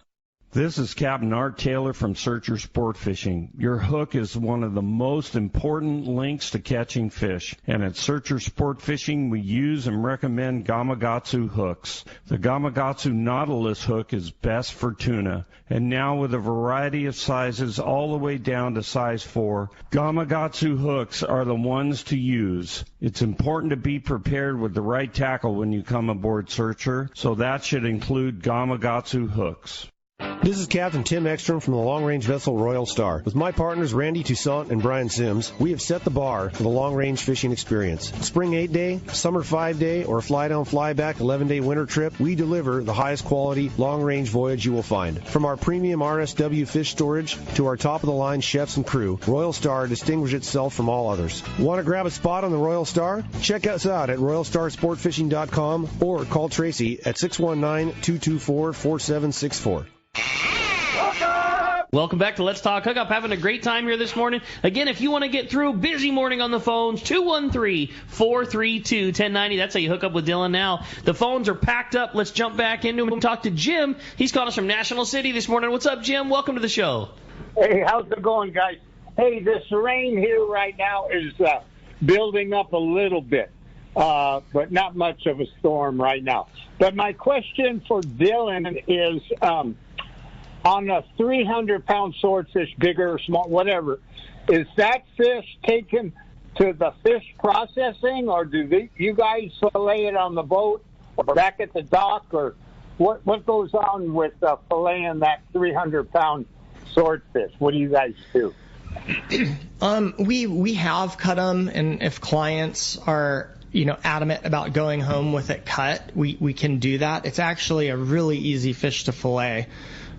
Speaker 10: This is Captain Art Taylor from Searcher Sport Fishing. Your hook is one of the most important links to catching fish. And at Searcher Sport Fishing, we use and recommend Gamakatsu hooks. The Gamakatsu Nautilus hook is best for tuna. And now with a variety of sizes all the way down to size 4, Gamakatsu hooks are the ones to use. It's important to be prepared with the right tackle when you come aboard Searcher, so that should include Gamakatsu hooks.
Speaker 11: This is Captain Tim Ekstrom from the long-range vessel Royal Star. With my partners Randy Toussaint and Brian Sims, we have set the bar for the long-range fishing experience. Spring 8-day, summer 5-day, or fly-down, fly-back 11-day winter trip, we deliver the highest quality long-range voyage you will find. From our premium RSW fish storage to our top-of-the-line chefs and crew, Royal Star distinguishes itself from all others. Want to grab a spot on the Royal Star? Check us out at RoyalStarSportFishing.com or call Tracy at 619-224-4764.
Speaker 3: Welcome back to Let's Talk Hookup. Having a great time here this morning. Again, if you want to get through, busy morning on the phones, 213-432-1090. That's how you hook up with Dylan now. The phones are packed up. Let's jump back into them and talk to Jim. He's calling us from National City this morning. What's up, Jim? Welcome to the show.
Speaker 12: Hey, how's it going, guys? Hey, this rain here right now is building up a little bit, but not much of a storm right now. But my question for Dylan is, on a 300-pound swordfish, bigger or small, whatever, is that fish taken to the fish processing, or do you guys fillet it on the boat or back at the dock, or what goes on with filleting that 300-pound swordfish? What do you guys do?
Speaker 5: We have cut them, and if clients are adamant about going home with it cut, we can do that. It's actually a really easy fish to fillet.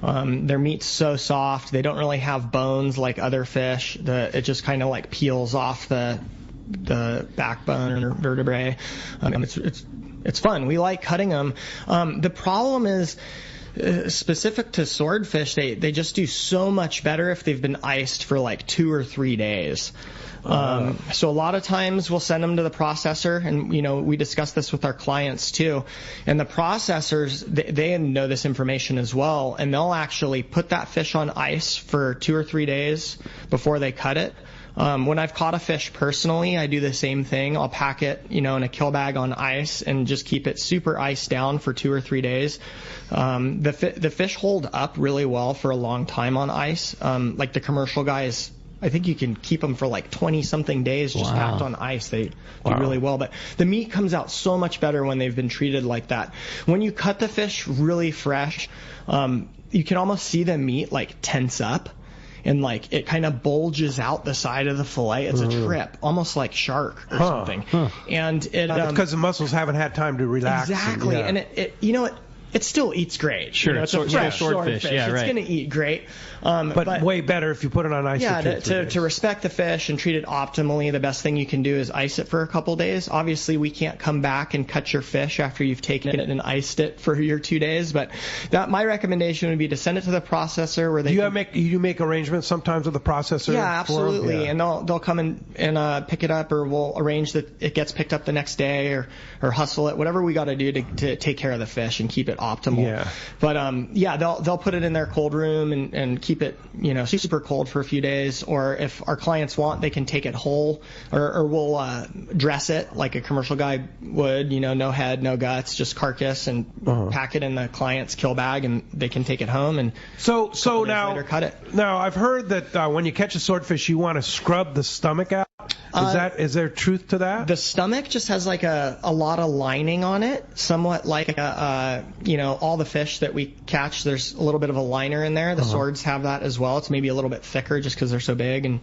Speaker 5: Their meat's so soft. They don't really have bones like other fish. It just kind of like peels off the backbone or vertebrae. It's fun. We like cutting them. The problem is, specific to swordfish, they just do so much better if they've been iced for like 2 or 3 days. So a lot of times we'll send them to the processor, and we discuss this with our clients too. And the processors, they know this information as well, and they'll actually put that fish on ice for 2 or 3 days before they cut it. When I've caught a fish personally, I do the same thing. I'll pack it, in a kill bag on ice and just keep it super iced down for 2 or 3 days. The fish hold up really well for a long time on ice. Like the commercial guys I think you can keep them for like 20-something days just packed on ice. They do really well. But the meat comes out so much better when they've been treated like that. When you cut the fish really fresh, you can almost see the meat like tense up. And like it kind of bulges out the side of the fillet. It's a trip, almost like shark or something. And it
Speaker 2: because the muscles haven't had time to relax.
Speaker 5: Exactly. And it still eats great.
Speaker 3: Sure,
Speaker 5: it's a fresh swordfish.
Speaker 3: Yeah,
Speaker 5: it's going to eat great.
Speaker 2: But way better if you put it on ice.
Speaker 5: Yeah, to respect the fish and treat it optimally, the best thing you can do is ice it for a couple days. Obviously, we can't come back and cut your fish after you've taken it and iced it for your 2 days. But my recommendation would be to send it to the processor where
Speaker 2: you make arrangements sometimes with the processor.
Speaker 5: Yeah, absolutely. And they'll come and pick it up, or we'll arrange that it gets picked up the next day, or hustle it, whatever we got to do to take care of the fish and keep it optimal.
Speaker 2: Yeah.
Speaker 5: But they'll put it in their cold room and keep it super cold for a few days. Or if our clients want, they can take it whole, or we'll dress it like a commercial guy would. No head, no guts, just carcass, and pack it in the client's kill bag, and they can take it home. And
Speaker 2: so now
Speaker 5: later cut it.
Speaker 2: Now I've heard that when you catch a swordfish, you want to scrub the stomach out. Is there truth to that?
Speaker 5: The stomach just has like a lot of lining on it, somewhat like all the fish that we catch. There's a little bit of a liner in there. The swords have that as well. It's maybe a little bit thicker just because they're so big. And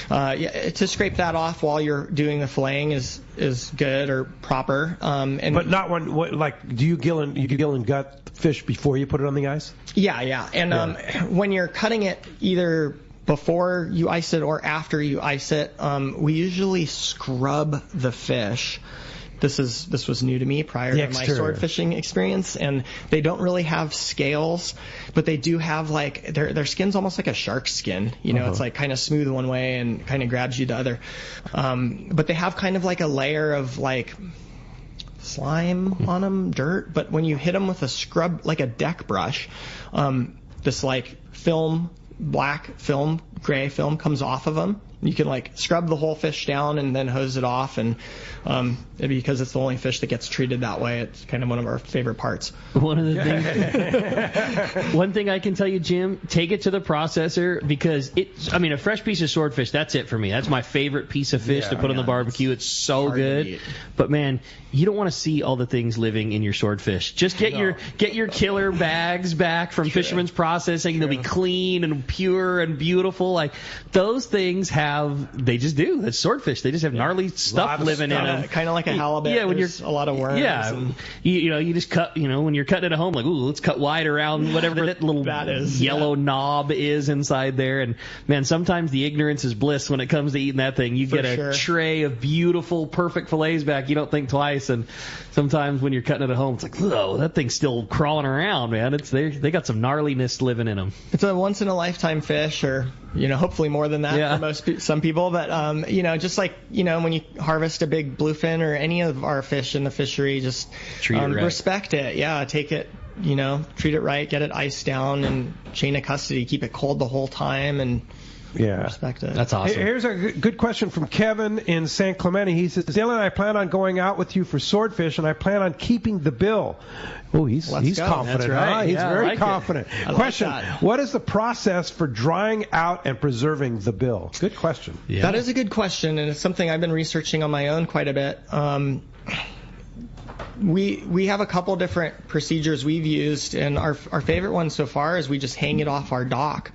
Speaker 5: to scrape that off while you're doing the filleting is good or proper. But
Speaker 2: not do you gill and gut fish before you put it on the ice?
Speaker 5: Yeah. And when you're cutting it, either before you ice it or after you ice it, we usually scrub the fish. This was new to me prior to my sword fishing experience, and they don't really have scales, but they do have like their skin's almost like a shark skin. It's like kind of smooth one way and kind of grabs you the other. But they have kind of like a layer of like slime on them, dirt. But when you hit them with a scrub, like a deck brush, this like black film, gray film comes off of them. You can like scrub the whole fish down and then hose it off, and because it's the only fish that gets treated that way, it's kind of one of our favorite parts.
Speaker 3: One thing I can tell you, Jim, take it to the processor, because a fresh piece of swordfish, that's it for me. That's my favorite piece of fish to put on the barbecue. It's so good. But man, you don't want to see all the things living in your swordfish. Just get your killer bags back from Fisherman's Processing. They'll be clean and pure and beautiful. Like those things they just do. That's swordfish. They just have gnarly stuff living in them.
Speaker 5: Kind of like a halibut. Yeah, when there's a lot of worms.
Speaker 3: Yeah, you just cut. When you're cutting it at home, like let's cut wide around whatever that little yellow knob is inside there. And man, sometimes the ignorance is bliss when it comes to eating that thing. You get a tray of beautiful, perfect fillets back. You don't think twice. And sometimes when you're cutting it at home, it's like, whoa, that thing's still crawling around, man. They got some gnarliness living in them.
Speaker 5: It's a once in a lifetime fish, or hopefully more than that for some people. But just like when you harvest a big bluefin or any of our fish in the fishery, just
Speaker 3: treat it right.
Speaker 5: Respect it. Yeah, take it. Treat it right. Get it iced down and chain of custody. Keep it cold the whole time and.
Speaker 2: Yeah.
Speaker 5: Respect it.
Speaker 3: That's awesome.
Speaker 2: Here's a good question from Kevin in San Clemente. He says, Dylan, I plan on going out with you for swordfish, and I plan on keeping the bill. Oh, he's confident.
Speaker 3: That's right.
Speaker 2: Huh? He's very
Speaker 3: like
Speaker 2: confident. Question, what is the process for drying out and preserving the bill? Good question.
Speaker 5: Yeah. That is a good question, and it's something I've been researching on my own quite a bit. We have a couple different procedures we've used, and our favorite one so far is we just hang it off our dock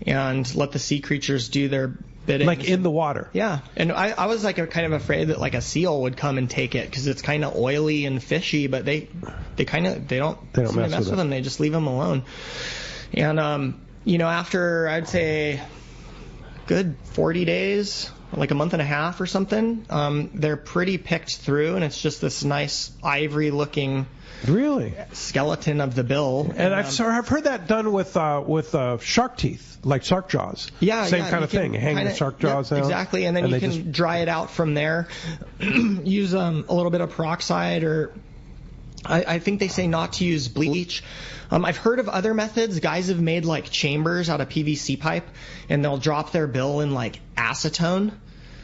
Speaker 5: and let the sea creatures do their bidding.
Speaker 2: Like in the water.
Speaker 5: Yeah. And I was like kind of afraid that like a seal would come and take it, because it's kind of oily and fishy, but they don't mess with them. They just leave them alone. And after I'd say good 40 days, like a month and a half or something, they're pretty picked through, and it's just this nice ivory looking skeleton of the bill.
Speaker 2: And I've heard that done with shark teeth, like shark jaws.
Speaker 5: Yeah,
Speaker 2: same kind of thing. Hang the shark jaws out.
Speaker 5: Exactly, and then you can dry it out from there. Use a little bit of peroxide, or I think they say not to use bleach. I've heard of other methods. Guys have made like chambers out of PVC pipe, and they'll drop their bill in like acetone.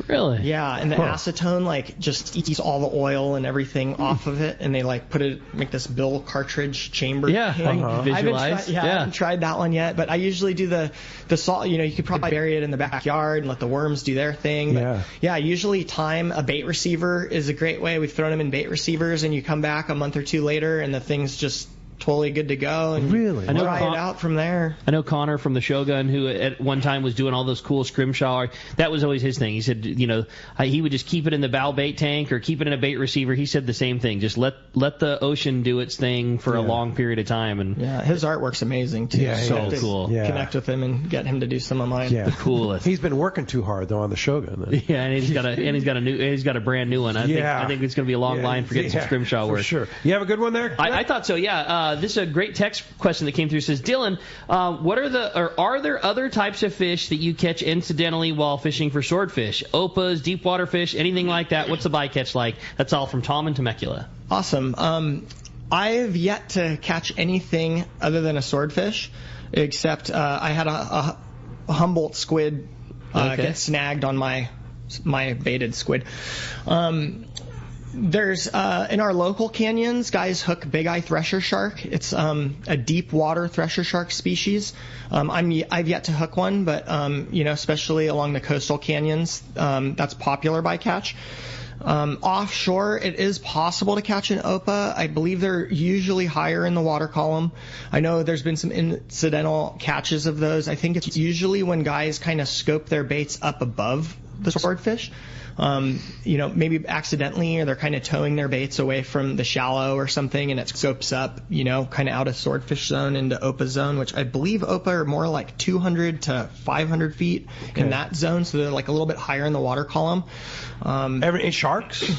Speaker 3: Really?
Speaker 5: Yeah, and the acetone like just eats all the oil and everything off of it, and they like make this Bill cartridge chamber thing.
Speaker 3: Visualize.
Speaker 5: I haven't tried that one yet, but I usually do the salt. You could probably bury it in the backyard and let the worms do their thing. But yeah, usually time a bait receiver is a great way. We've thrown them in bait receivers, and you come back a month or two later, and the thing's just totally good to go, and try it out from there.
Speaker 3: I know Connor from the Shogun, who at one time was doing all those cool scrimshaw. That was always his thing. He said, he would just keep it in the bow bait tank or keep it in a bait receiver. He said the same thing. Just let the ocean do its thing for a long period of time. And
Speaker 5: his artwork's amazing too.
Speaker 3: So cool.
Speaker 5: Connect with him and get him to do some of mine.
Speaker 3: The coolest.
Speaker 2: He's been working too hard though on the Shogun.
Speaker 3: Yeah, and he's got a brand new one. I think it's going to be a long line for getting some scrimshaw work.
Speaker 2: For sure. You have a good one there?
Speaker 3: I thought so. Yeah. This is a great text question that came through. It says, Dylan, are there other types of fish that you catch incidentally while fishing for swordfish? Opas, deep water fish, anything like that? What's the bycatch like? That's all from Tom in Temecula.
Speaker 5: Awesome. I've yet to catch anything other than a swordfish, except I had a Humboldt squid get snagged on my baited squid. There's in our local canyons, guys hook big eye thresher shark. It's a deep water thresher shark species. I've yet to hook one, but especially along the coastal canyons, that's popular bycatch. Offshore, it is possible to catch an Opa. I believe they're usually higher in the water column. I know there's been some incidental catches of those. I think it's usually when guys kind of scope their baits up above the swordfish. Maybe accidentally, or they're kind of towing their baits away from the shallow or something, and it scopes up, kind of out of swordfish zone into Opa zone, which I believe Opa are more like 200 to 500 feet in that zone, so they're like a little bit higher in the water column.
Speaker 2: Sharks?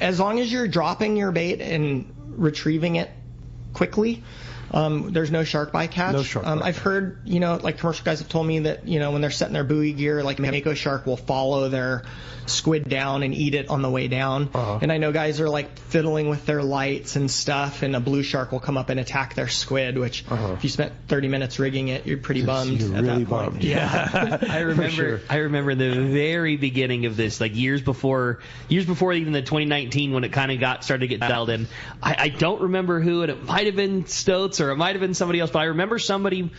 Speaker 5: As long as you're dropping your bait and retrieving it quickly, there's no shark bycatch.
Speaker 2: No shark bycatch.
Speaker 5: I've heard, like commercial guys have told me that, when they're setting their buoy gear, like mako shark will follow their squid down and eat it on the way down. And I know guys are like fiddling with their lights and stuff, and a blue shark will come up and attack their squid, which if you spent 30 minutes rigging it, you're pretty bummed.
Speaker 2: You're really bummed.
Speaker 5: Yeah.
Speaker 3: I remember the very beginning of this, like years before even the 2019 when it kind of started to get dialed in. I don't remember who, and it might have been Stoats or it might have been somebody else, but I remember somebody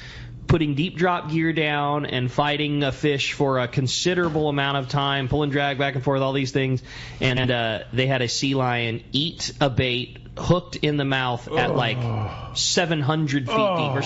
Speaker 3: putting deep drop gear down and fighting a fish for a considerable amount of time, pulling drag back and forth, all these things, and they had a sea lion eat a bait hooked in the mouth at like 700 feet deep, or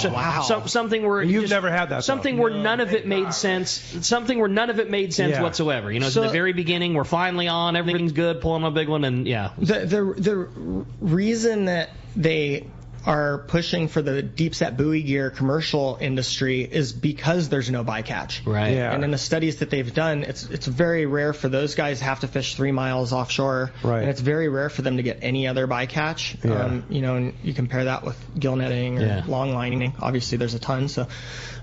Speaker 3: something where
Speaker 2: you've never had that.
Speaker 3: Something where none of it made sense. Something where none of it made sense whatsoever. So the very beginning, we're finally on, everything's good, pulling a big one, and
Speaker 5: The reason that they are pushing for the deep set buoy gear commercial industry is because there's no bycatch.
Speaker 3: Right.
Speaker 5: Yeah. And in the studies that they've done, it's very rare for those guys to have to fish 3 miles offshore.
Speaker 2: Right.
Speaker 5: And it's very rare for them to get any other bycatch.
Speaker 2: Yeah.
Speaker 5: And you compare that with gill netting or long lining. Obviously, there's a ton. So,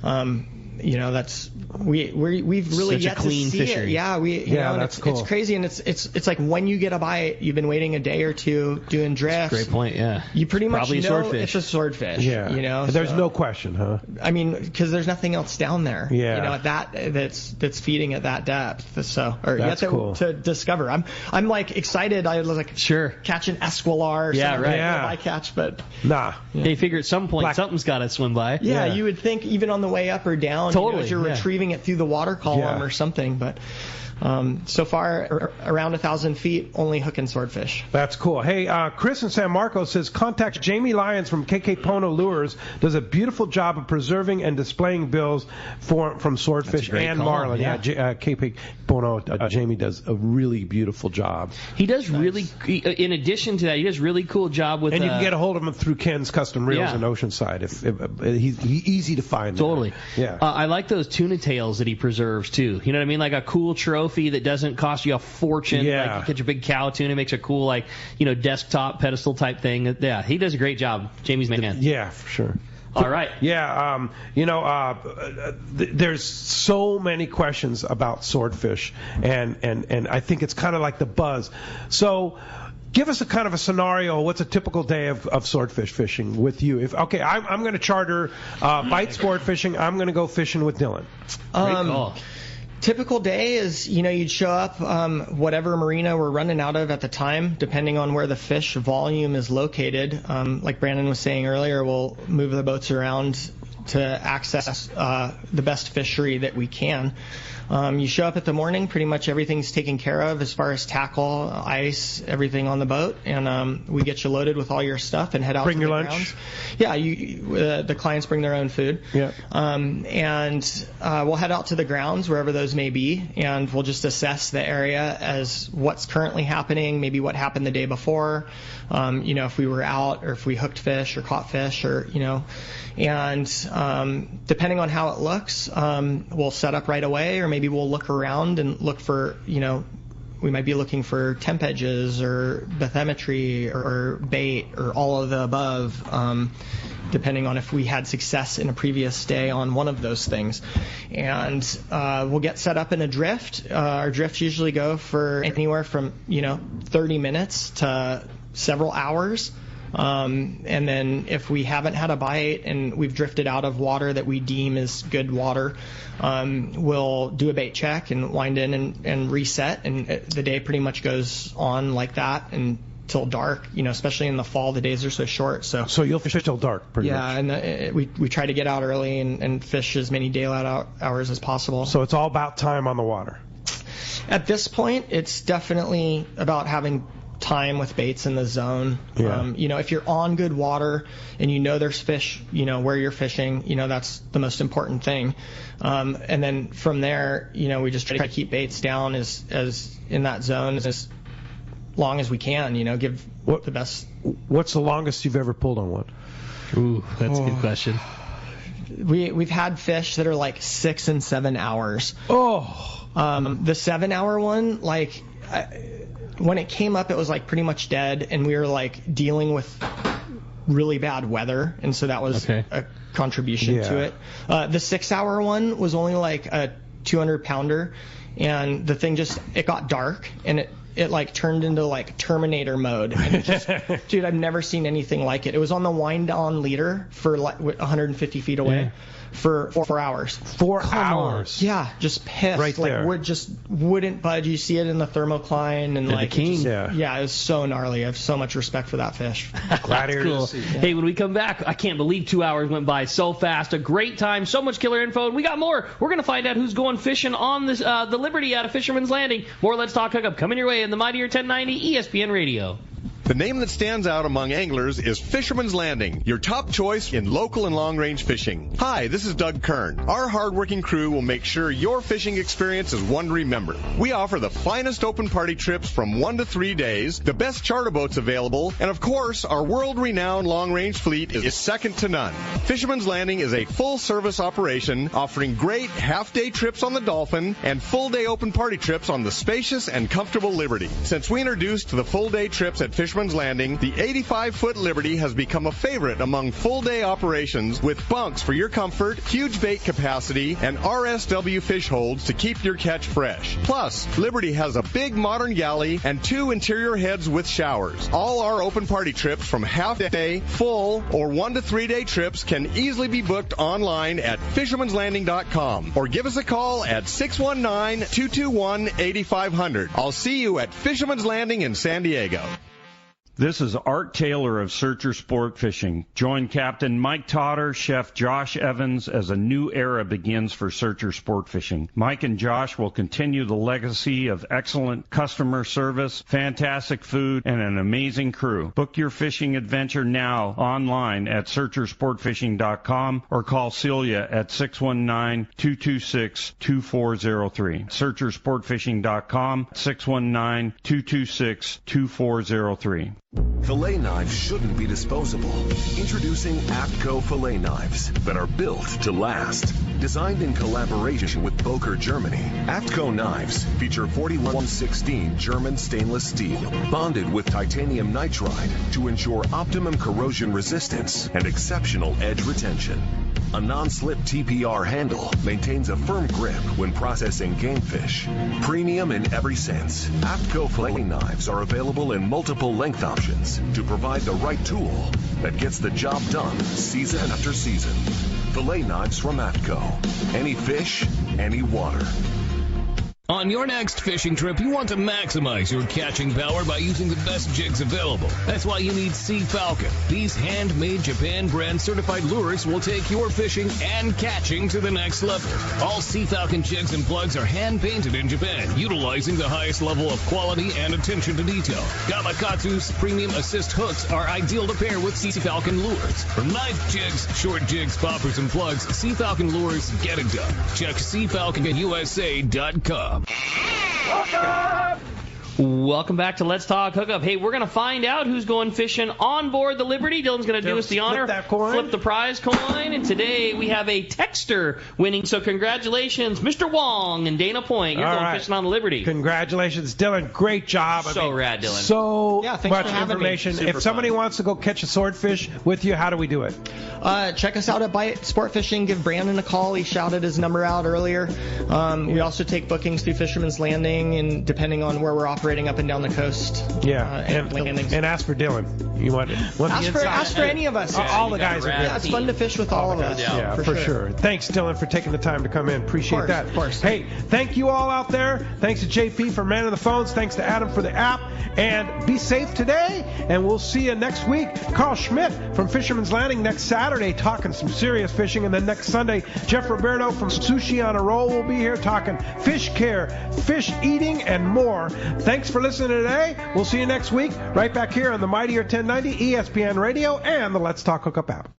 Speaker 5: that's we've really
Speaker 3: such
Speaker 5: yet
Speaker 3: a clean
Speaker 5: to see
Speaker 3: fishery.
Speaker 5: it. Yeah,
Speaker 2: that's cool.
Speaker 5: It's crazy, and it's like when you get a bite, you've been waiting a day or two doing drifts.
Speaker 3: Great point. Yeah.
Speaker 5: You pretty much
Speaker 3: Probably
Speaker 5: know
Speaker 3: swordfish.
Speaker 5: it's a swordfish.
Speaker 2: Yeah. There's no question, huh?
Speaker 5: I mean, because there's nothing else down there.
Speaker 2: Yeah.
Speaker 5: At that's feeding at that depth. So
Speaker 2: that's cool
Speaker 5: to discover. I'm like excited. I was like catch an esquilar. Or something.
Speaker 3: Right.
Speaker 5: Yeah. Bycatch, but
Speaker 2: nah.
Speaker 3: They figure at some point something's got to swim by.
Speaker 5: Yeah, you would think even on the way up or down.
Speaker 3: Totally.
Speaker 5: As you're retrieving it through the water column or something, but so far around 1,000 feet, only hooking swordfish.
Speaker 2: That's cool. Hey, Chris in San Marcos says contact Jamie Lyons from KK Pono Lures. Does a beautiful job of preserving and displaying bills from swordfish and marlin. KK Pono, Jamie does a really beautiful job.
Speaker 3: He does in addition to that, he does really cool job with.
Speaker 2: And you can get a hold of him through Ken's Custom Reels in Oceanside. If he's easy to find.
Speaker 3: Totally.
Speaker 2: Yeah.
Speaker 3: I like those tuna tails that he preserves too. You know what I mean? Like a cool trophy that doesn't cost you a fortune.
Speaker 2: Yeah.
Speaker 3: Like you catch a big cow tuna, makes a cool desktop pedestal type thing. Yeah, he does a great job. Jamie's man.
Speaker 2: Yeah, for sure.
Speaker 3: All right.
Speaker 2: Yeah, there's so many questions about swordfish, and I think it's kind of like the buzz. So give us a kind of a scenario. What's a typical day of swordfish fishing with you? I'm going to charter Bight Sport Fishing. I'm going to go fishing with Dylan.
Speaker 3: Great call.
Speaker 5: Typical day is, you'd show up, whatever marina we're running out of at the time, depending on where the fish volume is located. Like Brandon was saying earlier, we'll move the boats around to access the best fishery that we can. You show up at the morning, pretty much everything's taken care of as far as tackle, ice, everything on the boat, and we get you loaded with all your stuff and head out to the grounds. Bring your lunch? Yeah, the clients bring their own food. Yeah. And we'll head out to the grounds, wherever those may be, and we'll just assess the area as what's currently happening, maybe what happened the day before, if we were out or if we hooked fish or caught fish or, and depending on how it looks, we'll set up right away, or maybe we'll look around and look for, we might be looking for temp edges or bathymetry or bait or all of the above, depending on if we had success in a previous day on one of those things. And we'll get set up in a drift. Our drifts usually go for anywhere from 30 minutes to several hours. And then if we haven't had a bite and we've drifted out of water that we deem as good water, we'll do a bait check and wind in and reset, and the day pretty much goes on like that until dark, especially in the fall, the days are so short. So
Speaker 2: you'll fish till dark pretty much.
Speaker 5: Yeah, and we try to get out early and fish as many daylight hours as possible.
Speaker 2: So it's all about time on the water.
Speaker 5: At this point, it's definitely about having time with baits in the zone. Yeah. If you're on good water and there's fish, where you're fishing, that's the most important thing. And then from there, we just try to keep baits down as in that zone as long as we can, give the best.
Speaker 2: What's the longest you've ever pulled on one?
Speaker 3: Ooh, that's a good question.
Speaker 5: We've had fish that are like 6 and 7 hours.
Speaker 2: Oh.
Speaker 5: The 7 hour one, when it came up, it was pretty much dead, and we were dealing with really bad weather, and so that was a contribution to it. The 6 hour one was only a 200 pounder, and the thing it got dark, and it turned into Terminator mode. And it just, dude, I've never seen anything like it. It was on the wind down leader for 150 feet away. Yeah. For 4 hours.
Speaker 2: 4 hours?
Speaker 5: Yeah, just pissed.
Speaker 2: Right there.
Speaker 5: Wood just wouldn't budge. You see it in the thermocline. And
Speaker 3: the king.
Speaker 5: It was so gnarly. I have so much respect for that fish.
Speaker 3: Glad to cool. See. Hey, when we come back, I can't believe 2 hours went by so fast. A great time, so much killer info, and we got more. We're going to find out who's going fishing on this the Liberty out of Fisherman's Landing. More Let's Talk Hookup coming your way in the Mightier 1090 ESPN Radio.
Speaker 13: The name that stands out among anglers is Fisherman's Landing, your top choice in local and long-range fishing. Hi, this is Doug Kern. Our hard-working crew will make sure your fishing experience is one to remember. We offer the finest open party trips from 1 to 3 days, the best charter boats available, and of course, our world-renowned long-range fleet is second to none. Fisherman's Landing is a full-service operation offering great half-day trips on the Dolphin and full-day open party trips on the spacious and comfortable Liberty. Since we introduced the full-day trips at Fisherman's Landing, the 85-foot Liberty has become a favorite among full-day operations with bunks for your comfort, huge bait capacity, and RSW fish holds to keep your catch fresh. Plus, Liberty has a big modern galley and 2 interior heads with showers. All our open party trips from half-day, full, or 1 to 3 day trips can easily be booked online at fishermanslanding.com or give us a call at 619-221-8500. I'll see you at Fisherman's Landing in San Diego.
Speaker 10: This is Art Taylor of Searcher Sport Fishing. Join Captain Mike Totter, Chef Josh Evans as a new era begins for Searcher Sport Fishing. Mike and Josh will continue the legacy of excellent customer service, fantastic food, and an amazing crew. Book your fishing adventure now online at searchersportfishing.com or call Celia at 619-226-2403. Searchersportfishing.com, 619-226-2403.
Speaker 14: Fillet knives shouldn't be disposable. Introducing APTCO fillet knives that are built to last. Designed in collaboration with Boker, Germany, APTCO knives feature 4116 German stainless steel, bonded with titanium nitride to ensure optimum corrosion resistance and exceptional edge retention. A non-slip TPR handle maintains a firm grip when processing game fish. Premium in every sense, APTCO fillet knives are available in multiple length options to provide the right tool that gets the job done season after season. Fillet knives from APTCO. Any fish, any water.
Speaker 9: On your next fishing trip, you want to maximize your catching power by using the best jigs available. That's why you need Sea Falcon. These handmade Japan brand certified lures will take your fishing and catching to the next level. All Sea Falcon jigs and plugs are hand painted in Japan, utilizing the highest level of quality and attention to detail. Gamakatsu's premium assist hooks are ideal to pair with Sea Falcon lures. From knife jigs, short jigs, poppers, and plugs, Sea Falcon lures get it done. Check SeaFalconUSA.com.
Speaker 3: Welcome back to Let's Talk Hookup. Hey, we're going to find out who's going fishing on board the Liberty. Dylan's going to do us the honor, flip the prize coin, and today we have a texter winning. So congratulations, Mr. Wong and Dana Point. You're going fishing on the Liberty.
Speaker 2: Congratulations, Dylan. Great job.
Speaker 3: Rad, Dylan.
Speaker 2: So
Speaker 5: thanks
Speaker 2: much
Speaker 5: for having
Speaker 2: information.
Speaker 5: me.
Speaker 2: If somebody wants to go catch a swordfish with you, how do we do it?
Speaker 5: Check us out at Bight Sportfishing. Give Brandon a call. He shouted his number out earlier. We also take bookings through Fisherman's Landing, and depending on where we're operating up and down the coast.
Speaker 2: And ask for Dylan. You want
Speaker 5: ask for any of us.
Speaker 2: All the guys are good.
Speaker 5: Yeah, it's fun to fish with all of us.
Speaker 2: Yeah, for sure. Thanks, Dylan, for taking the time to come in. Appreciate that.
Speaker 5: Of course.
Speaker 2: Hey, thank you all out there. Thanks to JP for manning the phones. Thanks to Adam for the app. And be safe today, and we'll see you next week. Carl Schmidt from Fisherman's Landing next Saturday talking some serious fishing. And then next Sunday, Jeff Roberto from Sushi on a Roll will be here talking fish care, fish eating, and more. Thanks for listening today. We'll see you next week right back here on the Mightier 1090 ESPN Radio and the Let's Talk Hookup app.